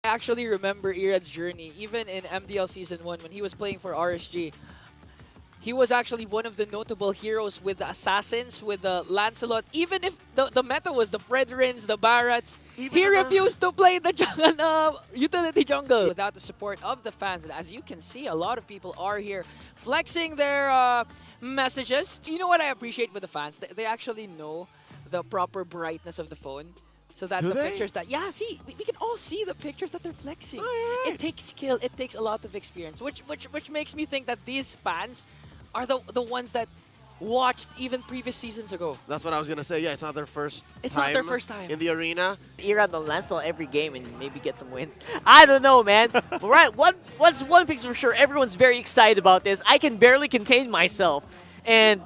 I actually remember Irrad's journey, even in MDL Season 1 when he was playing for RSG. He was actually one of the notable heroes with the Assassins, with the Lancelot. Even if the meta was the Fredrins, the Barats, he refused to play the utility jungle without the support of the fans. And as you can see, a lot of people are here flexing their messages. You know what I appreciate with the fans? They actually know the proper brightness of the phone. So that the pictures that, yeah, see, we can all see the pictures that they're flexing. Oh, right. It takes skill, it takes a lot of experience, which makes me think that these fans are the ones that watched even previous seasons ago. That's what I was gonna say. Yeah, it's not their first It's time not their first time in the arena. Irrad on Lancelot every game and maybe get some wins. I don't know, man. But right, what's one thing's for sure, everyone's very excited about this. I can barely contain myself. And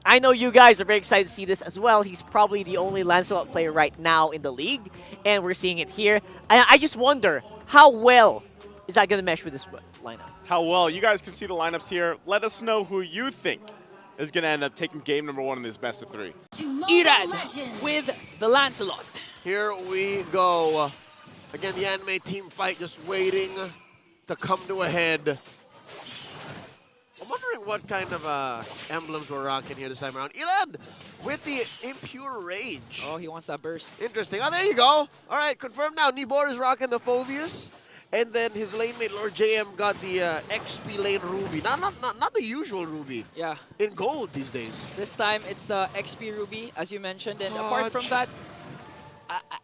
I know you guys are very excited to see this as well. He's probably the only Lancelot player right now in the league, and we're seeing it here. And I just wonder, how well is that going to mesh with this lineup? How well? You guys can see the lineups here. Let us know who you think is going to end up taking game number 1 in this best of 3. Irrad with the Lancelot. Here we go. Again, the anime team fight just waiting to come to a head. I'm wondering what kind of emblems we're rocking here this time around. Irrad with the Impure Rage. Oh, he wants that burst. Interesting. Oh, there you go. All right, confirmed now. Nibor is rocking the Phobius. And then his lane mate, Lord JM, got the XP lane Ruby. Not the usual Ruby. Yeah. In gold these days. This time, it's the XP Ruby, as you mentioned. And apart from that,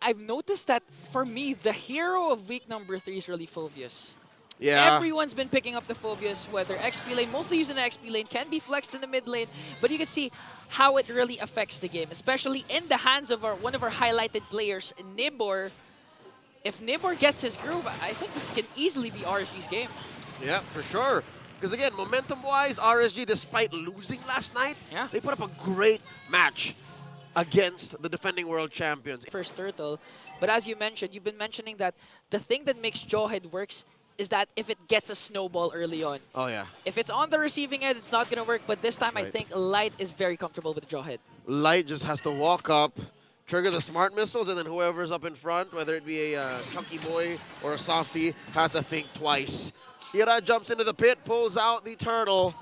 I've noticed that, for me, the hero of week number 3 is really Phobius. Yeah. Everyone's been picking up the Phobius, whether XP lane, mostly using the XP lane, can be flexed in the mid lane, but you can see how it really affects the game, especially in the hands of one of our highlighted players, Nibor. If Nibor gets his groove, I think this can easily be RSG's game. Yeah, for sure. Because again, momentum-wise, RSG, despite losing last night, they put up a great match against the defending world champions. First turtle, but as you mentioned, you've been mentioning that the thing that makes Jawhead works is that if it gets a snowball early on. Oh, yeah. If it's on the receiving end, it's not going to work, but this time I think Light is very comfortable with Jawhead. Light just has to walk up, trigger the smart missiles, and then whoever's up in front, whether it be a chunky boy or a softie, has to think twice. Irrad jumps into the pit, pulls out the turtle.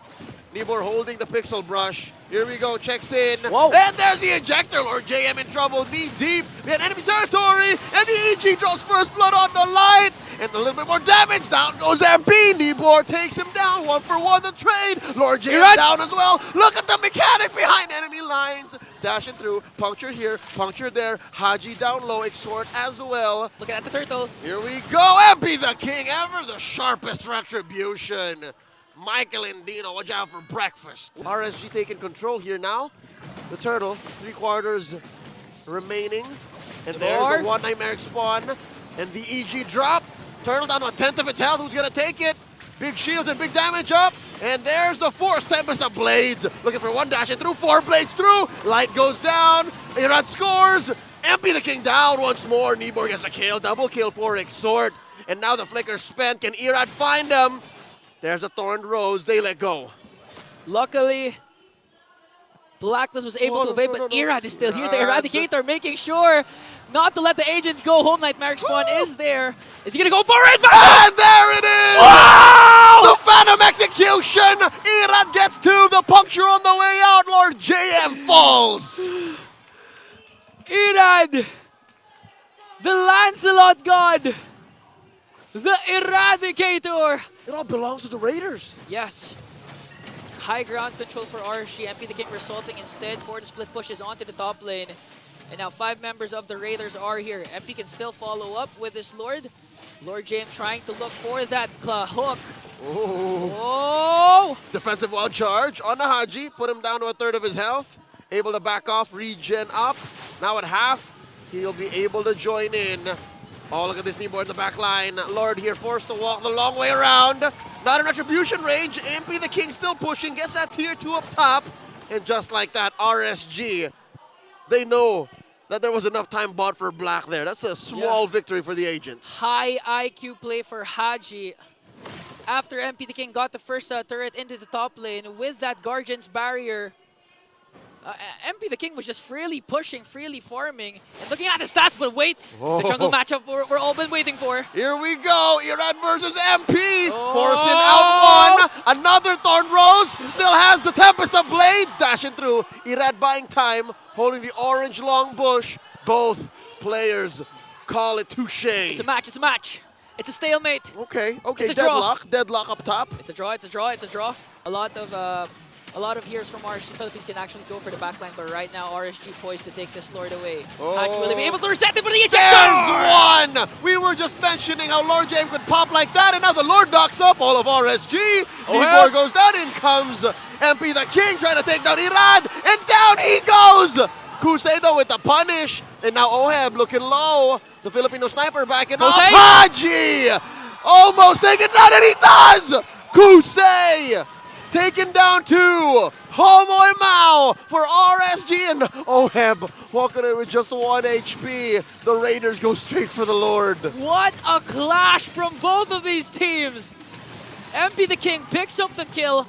Nibor holding the pixel brush. Here we go, checks in. Whoa. And there's the ejector. Lord JM in trouble, knee deep in enemy territory. And the EG draws first blood on the Light. And a little bit more damage. Down goes MP. Nibor takes him down. 1-for-1 the trade. Lord JM down as well. Look at the mechanic behind enemy lines. Dashing through. Punctured here. Punctured there. Haji down low. Exhort as well. Looking at the turtle. Here we go. MP the king ever. The sharpest retribution. Michael and Dino, watch out for breakfast. RSG taking control here now. The turtle, 3/4 remaining. And there's a 1 Nightmare spawn. And the EG drop. Turtle down to 1/10 of its health. Who's going to take it? Big shields and big damage up. And there's the Force Tempest of Blades. Looking for 1 dash and through. 4 blades through. Light goes down. Irrad scores. MP the king down once more. Nibor gets a kill. Double kill for Exhort. And now the flicker's spent. Can Irrad find him? There's a Thorned Rose. They let go. Luckily, Blacklist was able to evade, but Irrad is still here. The Eradicator making sure not to let the agents go home. Nightmare Spawn is there. Is he going to go for it? And there it is! Wow! The Phantom Execution! Irrad gets 2. The puncture on the way out. Lord JM falls. Irrad, the Lancelot God, the Eradicator. It all belongs to the Raiders. Yes. High ground control for RSG. MP the King resulting instead for the split pushes onto the top lane. And now 5 members of the Raiders are here. MP can still follow up with his Lord. Lord James trying to look for that hook. Oh! Defensive wild charge on the Haji. Put him down to 1/3 of his health. Able to back off, regen up. Now at half, he'll be able to join in. Oh, look at this Nibor in the back line. Lord here forced to walk the long way around. Not in retribution range. MP the King still pushing. Gets that tier 2 up top. And just like that, RSG, they know that there was enough time bought for Black there. That's a small victory for the agents. High IQ play for Haji. After MP the King got the first turret into the top lane with that Guardian's Barrier, MP the King was just freely pushing, freely farming, and looking at the stats, but wait, the jungle matchup we're all been waiting for. Here we go, Irrad versus MP, Oh. forcing out one. Another Thorn Rose, still has the Tempest of Blades, dashing through. Irrad buying time, holding the orange long bush. Both players call it touche. It's a match, it's a match. It's a stalemate. Okay, It's a draw. deadlock up top. It's a draw, it's a draw, it's a draw. A lot of heroes from RSG Philippines can actually go for the backline, but right now RSG poised to take this Lord away. Haji will be able to reset it for the ejector! There's one! We were just mentioning how Lord James could pop like that, and now the Lord docks up all of RSG. D4 goes down, in comes MP the King trying to take down Irrad, and down he goes! Kusei with the punish, and now Oheb looking low. The Filipino sniper backing up. Kusei! Haji! Almost taken down, and he does! Kusei! Taken down to Homoy Mao for RSG, and Oheb walking in with just 1 HP. The Raiders go straight for the Lord. What a clash from both of these teams! MP the King picks up the kill.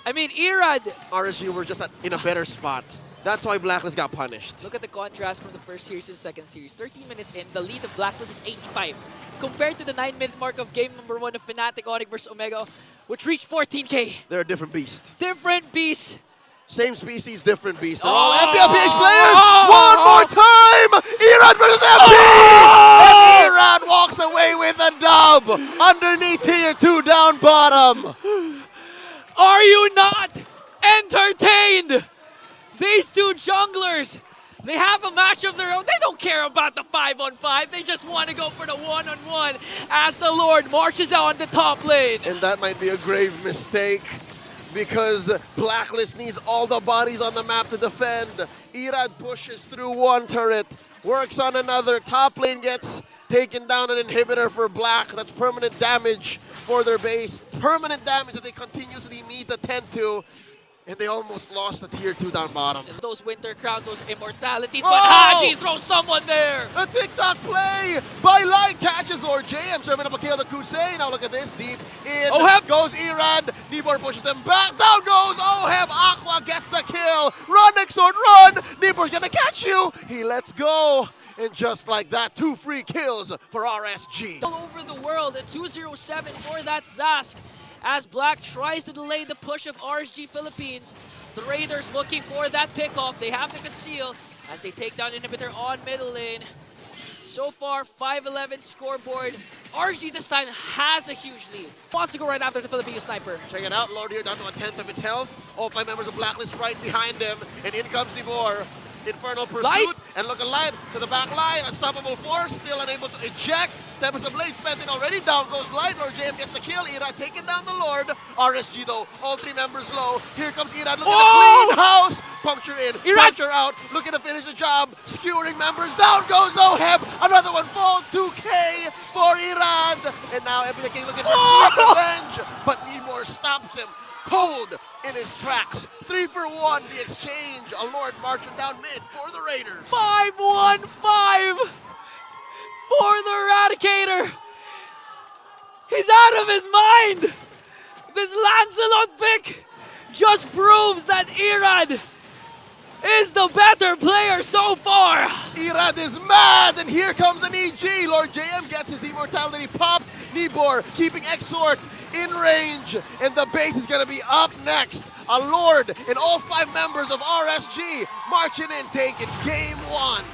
I mean, Irrad. RSG were just in a better spot. That's why Blacklist got punished. Look at the contrast from the first series to the second series. 13 minutes in, the lead of Blacklist is 85. Compared to the 9-minute mark of game number 1 of Fnatic Onyx vs Omega, which reached 14K. They're a different beast. Different beasts. Same species, different beast. They're all MPLPH players. One more time! Irrad versus MP! And Irrad walks away with a dub underneath tier 2 down bottom. Are you not entertained? These two junglers, they have a match of their own. They don't care about the 5-on-5. They just want to go for the 1-on-1 as the Lord marches out on the top lane. And that might be a grave mistake because Blacklist needs all the bodies on the map to defend. Irrad pushes through one turret, works on another. Top lane gets taken down, an inhibitor for Black. That's permanent damage for their base. Permanent damage that they continuously need to tend to. And they almost lost the tier 2 down bottom. And those winter crowns, those immortalities, but Haji throws someone there. A TikTok play by Light catches Lord JM, serving up a kill to Kusei. Now look at this, deep in goes Irrad. Nibor pushes them back, down goes Oheb. Aqua gets the kill. Run, Exort, run. Nibor's gonna catch you. He lets go. And just like that, 2 free kills for RSG. All over the world, a 207 for that Zask. As Black tries to delay the push of RSG Philippines, the Raiders looking for that pickoff. They have the conceal as they take down Inhibitor on middle lane. So far, 5-11 scoreboard. RSG this time has a huge lead. Wants to go right after the Filipino sniper. Check it out, Lord here down to 1/10 of its health. All 5 members of Blacklist right behind him. And in comes Nibor. Infernal Pursuit, Light. and look alive to the back line. Unstoppable Force, still unable to eject. Tempest of Blade spent in already. Down goes Light. Lord JM gets the kill. Irrad taking down the Lord. RSG though, all 3 members low. Here comes Irrad. Look at the clean house. Puncture in, puncture out. Looking to finish the job. Skewering members. Down goes Oheb. Another one falls. 2K for Irrad. And now MP the King looking for sweet revenge. But Nibor stops him. Cold in his tracks. 3 for 1, the exchange. A Lord marching down mid for the Raiders. 5-1-5 for the Eradicator. He's out of his mind. This Lancelot pick just proves that Irrad is the better player so far. Irrad is mad, and here comes an EG. Lord JM gets his immortality pop. Nibor keeping Exort in range, and the base is going to be up next. A Lord and all 5 members of RSG marching in, taking game 1.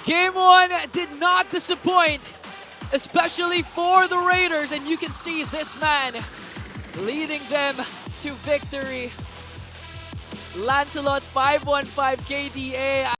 Game 1 did not disappoint, especially for the Raiders, and you can see this man leading them to victory. Lancelot 5-1-5 KDA.